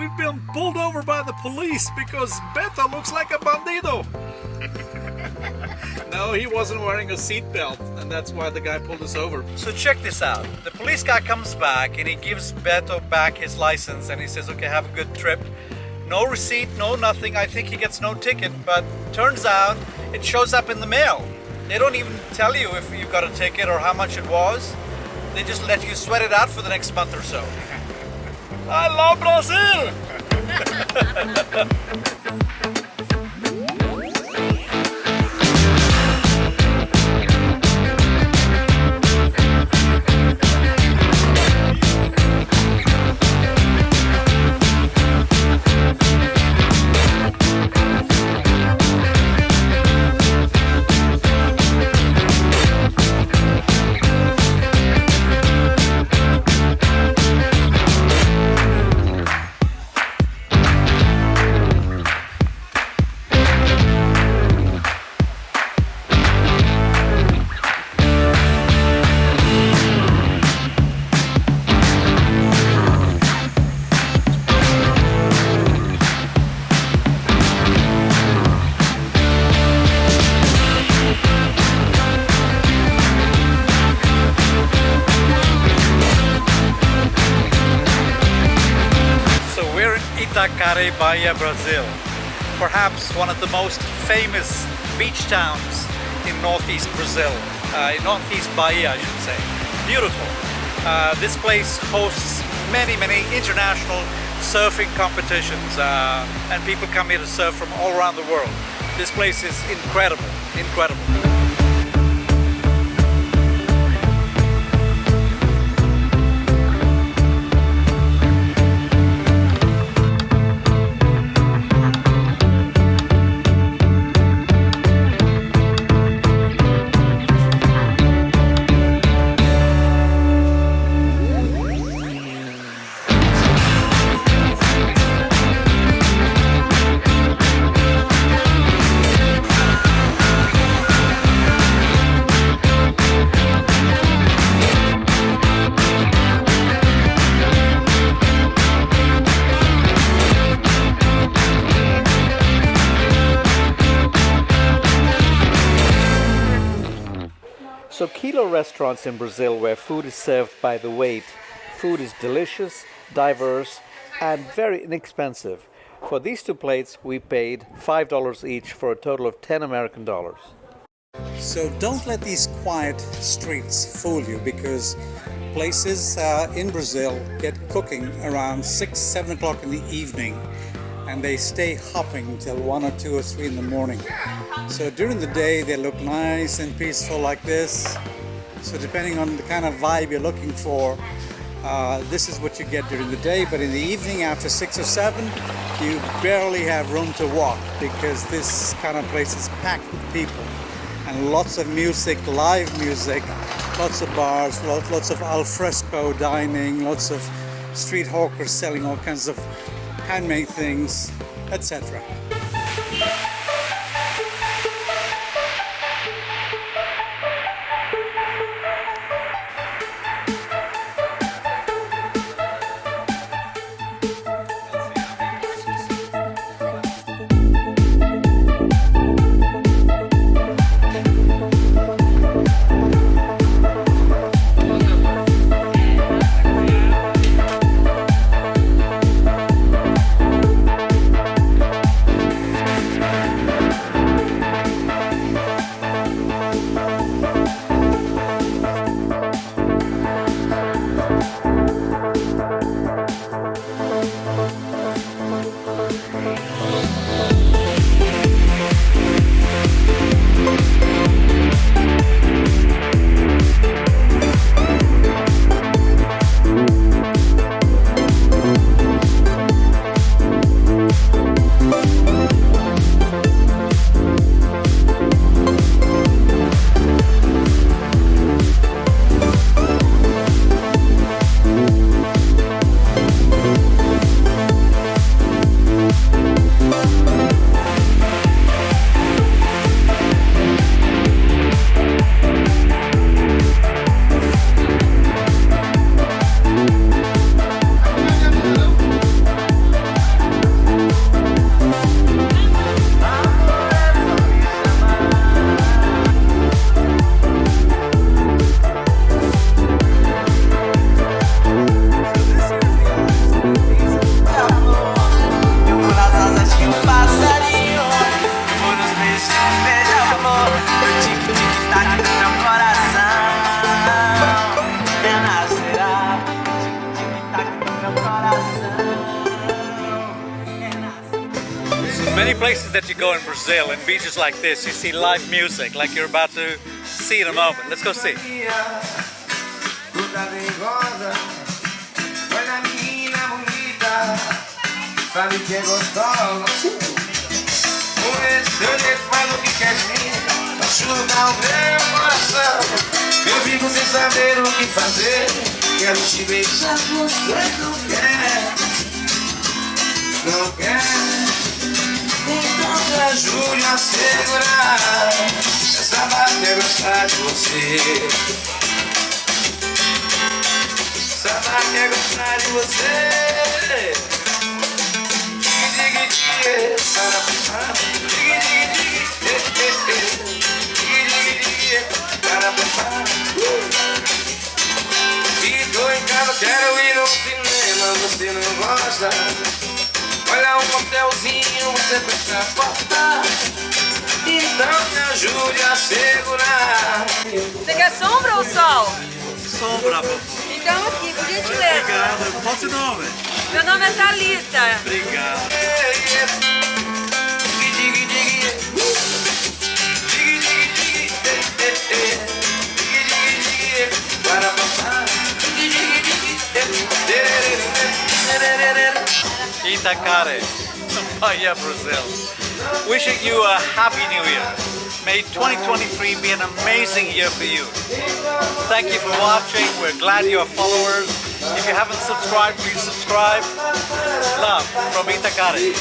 we've been pulled over by the police because Beto looks like a bandido. No, he wasn't wearing a seatbelt, and that's why the guy pulled us over. So check this out. The police guy comes back and he gives Beto back his license and he says, okay, have a good trip. No receipt, no nothing. I think he gets no ticket, but turns out it shows up in the mail. They don't even tell you if you got a ticket or how much it was. They just let you sweat it out for the next month or so. I love Brazil! Itacaré, Bahia, Brazil. Perhaps one of the most famous beach towns in northeast Brazil. In northeast Bahia, I should say. Beautiful. This place hosts many international surfing competitions and people come here to surf from all around the world. This place is incredible, incredible. So kilo restaurants in Brazil where food is served by the weight. Food is delicious, diverse, and very inexpensive. For these two plates, we paid $5 each for a total of 10 American dollars. So don't let these quiet streets fool you, because places in Brazil get cooking around 6, 7 o'clock in the evening, and they stay hopping until 1 or 2 or 3 in the morning. So during the day they look nice and peaceful like this. So depending on the kind of vibe you're looking for, this is what you get during the day. But in the evening after 6 or 7, you barely have room to walk, because this kind of place is packed with people. And lots of music, live music, lots of bars, lots of al fresco dining, lots of street hawkers selling all kinds of handmade things, etc. many places that you go in Brazil, in beaches like this, you see live music, like you're about to see in a moment. Let's go see. Eu fico sem saber o que fazer. Quero te beijar, você não quer. Não quer. Então me ajude a segurar. Essa barra quer gostar de você. Essa barra quer gostar de você. Digue, digue, e tô em casa, quero ir ao cinema, você não gosta. Olha um motelzinho, você fecha a porta. Então me ajude a segurar. Você quer sombra ou sol? Sombra, vovô. Então aqui, por gentileza. Obrigado. Qual o seu nome? Meu nome é Thalita. Obrigado. Itacaré, Bahia, Brazil. Wishing you a happy new year. May 2023 be an amazing year for you. Thank you for watching. We're glad you're followers. If you haven't subscribed, please subscribe. Love from Itacaré.